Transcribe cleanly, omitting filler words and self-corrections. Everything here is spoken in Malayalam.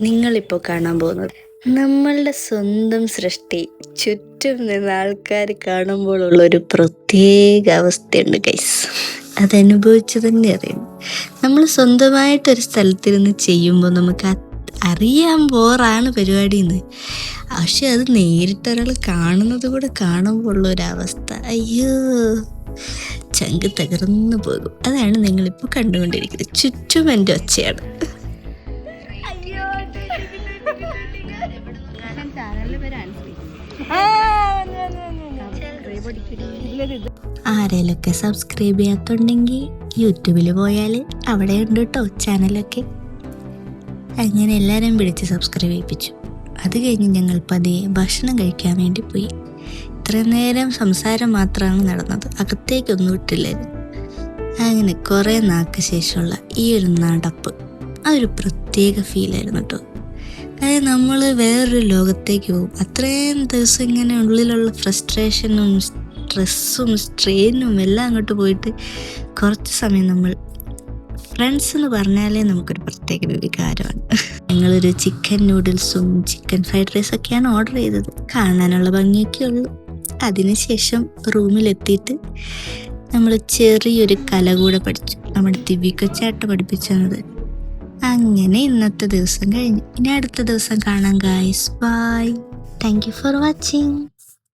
നിങ്ങളിപ്പോൾ കാണാൻ പോകുന്നത്. നമ്മളുടെ സ്വന്തം സൃഷ്ടി ചുറ്റും നിന്ന് ആൾക്കാർ കാണുമ്പോഴുള്ള ഒരു പ്രത്യേക അവസ്ഥയുണ്ട് ഗൈസ്. അതനുഭവിച്ച് തന്നെ അറിയും. നമ്മൾ സ്വന്തമായിട്ടൊരു സ്ഥലത്തിരുന്ന് ചെയ്യുമ്പോൾ നമുക്ക് അറിയാൻ ബോറാണ് പരിപാടിയെന്ന്. പക്ഷെ അത് നേരിട്ടൊരാൾ കാണുന്നത് കൂടെ കാണുമ്പോൾ ഉള്ള ഒരവസ്ഥ, അയ്യോ, ചങ്ക് തകർന്നു പോകും. അതാണ് നിങ്ങളിപ്പോൾ കണ്ടുകൊണ്ടിരിക്കുന്നത്. ചുറ്റും എൻ്റെ ഒച്ചയാണ്. ആരെങ്കിലൊക്കെ സബ്സ്ക്രൈബ് ചെയ്യാത്തുണ്ടെങ്കിൽ യൂട്യൂബിൽ പോയാൽ അവിടെ ഉണ്ട് കേട്ടോ ചാനലൊക്കെ. അങ്ങനെ എല്ലാവരും പിടിച്ച് സബ്സ്ക്രൈബ് ചെയ്യിപ്പിച്ചു. അത് കഴിഞ്ഞ് ഞങ്ങൾ പതിയെ ഭക്ഷണം കഴിക്കാൻ വേണ്ടി പോയി. ഇത്രയും നേരം സംസാരം മാത്രമാണ് നടന്നത്, അകത്തേക്കൊന്നും ഇട്ടില്ലായിരുന്നു. അങ്ങനെ കുറേ നാൾക്ക് ശേഷമുള്ള ഈ ഒരു നടപ്പ് അതൊരു പ്രത്യേക ഫീലായിരുന്നു കേട്ടോ. അതായത് നമ്മൾ വേറൊരു ലോകത്തേക്ക് പോകും. അത്രയും ദിവസം ഇങ്ങനെ ഉള്ളിലുള്ള ഫ്രസ്ട്രേഷനും സ്ട്രെസ്സും സ്ട്രെയിനും എല്ലാം അങ്ങോട്ട് പോയിട്ട് കുറച്ച് സമയം നമ്മൾ ഫ്രണ്ട്സ് എന്ന് പറഞ്ഞാലേ നമുക്കൊരു പ്രത്യേക വികാരമാണ്. ഞങ്ങളൊരു ചിക്കൻ നൂഡിൽസും ചിക്കൻ ഫ്രൈഡ് റൈസൊക്കെയാണ് ഓർഡർ ചെയ്തത്. കാണാനുള്ള ഭംഗിയൊക്കെ ഉള്ളൂ. അതിനുശേഷം റൂമിലെത്തിയിട്ട് നമ്മൾ ചെറിയൊരു കല കൂടെ പഠിച്ചു. നമ്മുടെ ദിവ്യക്കൊച്ചാട്ട പഠിപ്പിച്ചത്. അങ്ങനെ ഇന്നത്തെ ദിവസം കഴിഞ്ഞു. ഇനി അടുത്ത ദിവസം കാണാം guys. Bye. Thank you for watching.